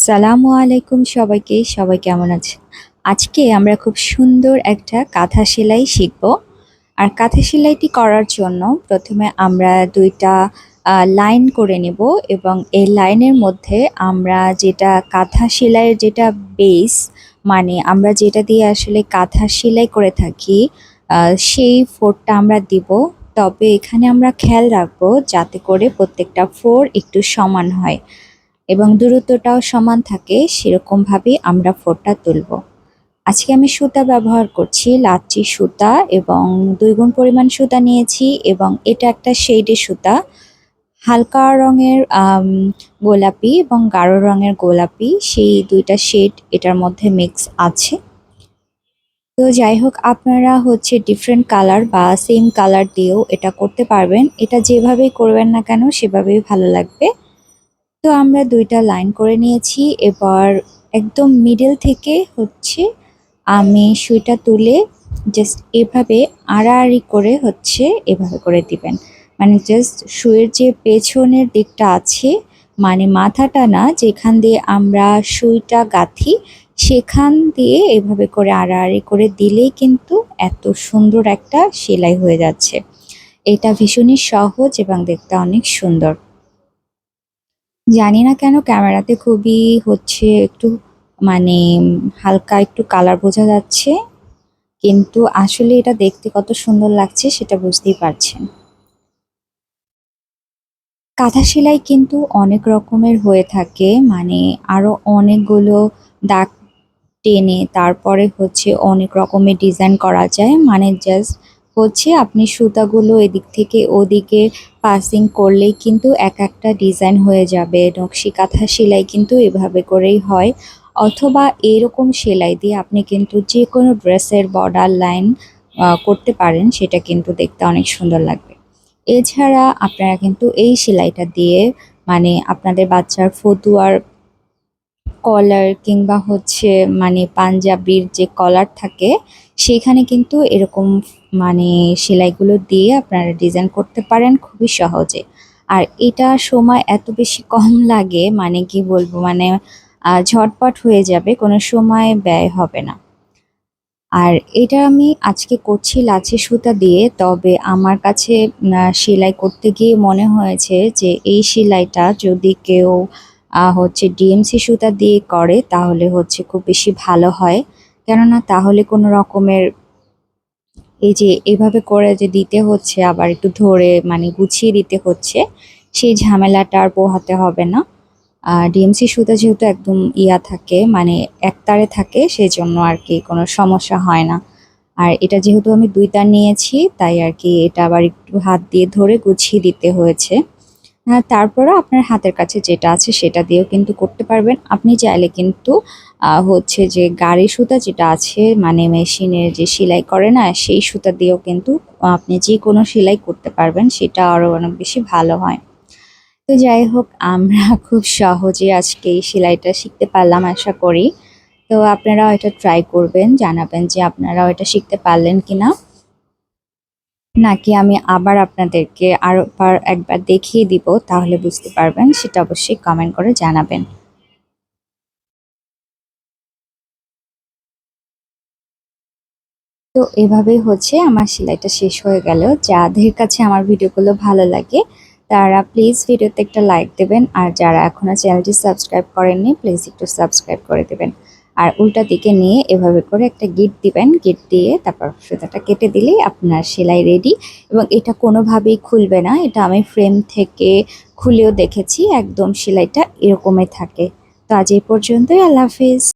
আসসালামু আলাইকুম সবাইকে। সবাই কেমন আছেন? আজকে আমরা খুব সুন্দর একটা কাঁথা সেলাই শিখব। আর কাঁথা সেলাইটি করার জন্য প্রথমে আমরা ২ টা লাইন করে নেব এবং এই লাইনের মধ্যে আমরা যেটা কাঁথা সেলাইয়ের যেটা বেস, মানে আমরা যেটা দিয়ে আসলে কাঁথা সেলাই করে থাকি, সেই ফোঁড়টা আমরা দিব। তবে এখানে আমরা খেয়াল রাখবো যাতে করে প্রত্যেকটা ফোঁড় একটু সমান হয় এবং দূরত্বটাও সমান থাকে, সেরকমভাবেই আমরা ফোঁড়টা তুলব। আজকে আমি সুতা ব্যবহার করছি লাচ্ছি সুতা এবং ২ গুণ পরিমাণ সুতা নিয়েছি এবং এটা একটা শেডের সুতা। হালকা রঙের গোলাপি এবং গাঢ় রঙের গোলাপি, সেই ২ টা শেড এটার মধ্যে মিক্স আছে। তো যাই হোক, আপনারা ডিফারেন্ট কালার বা সেম কালার দিয়েও এটা করতে পারবেন। এটা যেভাবেই করবেন না কেন সেভাবেই ভালো লাগবে। তো আমরা ২ টা লাইন করে নিয়েছি। এবার একদম মিডল থেকে আমি সুইটা তুলে জাস্ট এভাবে আড়াআড়ি করে এভাবে করে দিবেন। মানে জাস্ট সুইয়ের যে পেছনের দিকটা আছে, মানে মাথাটা না, যেখান দিয়ে আমরা সুইটা গাঁথি সেখান দিয়ে এভাবে করে আড়াআড়ি করে দিলেই কিন্তু এত সুন্দর একটা সেলাই হয়ে যাচ্ছে। এটা ভীষণই সহজ এবং দেখতে অনেক সুন্দর। জানি না কেন ক্যামেরাতে খুবই একটু মানে হালকা একটু কালার বোঝা যাচ্ছে, কিন্তু আসলে এটা দেখতে কত সুন্দর লাগছে সেটা বুঝতেই পারছেন। কাঁথা সেলাই কিন্তু অনেক রকমের হয়ে থাকে, মানে আরো অনেকগুলো দাগ টেনে তারপরে অনেক রকমের ডিজাইন করা যায়। মানে জাস্ট আপনি সুতাগুলো এদিক থেকে ওদিকে পাসিং করলেই কিন্তু এক একটা ডিজাইন হয়ে যাবে। নকশি কাঁথা সেলাই কিন্তু এভাবে করেই হয়, অথবা এরকম সেলাই দিয়ে আপনি কিন্তু যে কোনো ড্রেসের বর্ডার লাইন করতে পারেন, সেটা কিন্তু দেখতে অনেক সুন্দর লাগবে। এছাড়া আপনারা কিন্তু এই সেলাইটা দিয়ে মানে আপনাদের বাচ্চার ফতুয়ার কলার কিংবা মানে পাঞ্জাবির যে কলার থাকে সেখানে কিন্তু এরকম মানে সেলাইগুলো দিয়ে আপনারা ডিজাইন করতে পারেন খুবই সহজে। আর এটা সময় এত বেশি কম লাগে, মানে কি বলবো, মানে ঝটপট হয়ে যাবে, কোনো সময় ব্যয় হবে না। আর এটা আমি আজকে করছি লাচি সুতা দিয়ে। তবে আমার কাছে সেলাই করতে গিয়ে মনে হয়েছে যে এই সেলাইটা যদি কেউ ডিএমসি সুতা দিয়ে করে তাহলে খুব বেশি ভালো হয়। কেননা তাহলে কোনো রকমের এই যে এভাবে করে যে দিতে হচ্ছে, আবার একটু ধরে মানে গুছিয়ে দিতে হচ্ছে, সেই ঝামেলাটা আর পোহাতে হবে না। ডিএমসি সুতা যেহেতু একদম থাকে, মানে একতারে থাকে, সেজন্য আর কি কোনো সমস্যা হয় না। আর এটা যেহেতু আমি ২ তার নিয়েছি তাই আর কি এটা আবার একটু হাত দিয়ে ধরে গুছিয়ে দিতে হয়েছে। তারপরও আপনার হাতের কাছে যেটা আছে সেটা দিয়েও কিন্তু করতে পারবেন। আপনি চাইলে কিন্তু যে গাড়ি সুতা যেটা আছে, মানে মেশিনের যে সেলাই করে না, সেই সুতা দিয়েও কিন্তু আপনি যেকোনো সেলাই করতে পারবেন, সেটা আরও অনেক বেশি ভালো হয়। তো যাই হোক, আমরা খুব সহজে আজকে এই সেলাইটা শিখতে পারলাম আশা করি। তো আপনারাও এটা ট্রাই করবেন, জানাবেন যে আপনারাও এটা শিখতে পারলেন কিনা, নাকি আমি আবার আপনাদেরকে একবার দেখিয়ে দিব, তাহলে বুঝতে পারবেন। সেটা অবশ্যই কমেন্ট করে জানাবেন। তো এভাবেই আমার সেলাইটা শেষ হয়ে গেল। যাদের কাছে আমার ভিডিওগুলো ভালো লাগে তারা প্লিজ ভিডিওতে একটা লাইক দেবেন, আর যারা এখনো চ্যানেলটি সাবস্ক্রাইব করেননি প্লিজ একটু সাবস্ক্রাইব করে দেবেন। আর উল্টা দিকে নিয়ে এভাবে করে একটা গিট দিবেন, গিট দিয়ে তারপর সুতাটা কেটে দিলেই আপনার সেলাই রেডি। এবং এটা কোনোভাবেই খুলবে না, এটা আমি ফ্রেম থেকে খুলেও দেখেছি, একদম সেলাইটা এরকমই থাকে। তো আজ এই পর্যন্তই, আল্লাহ হাফিজ।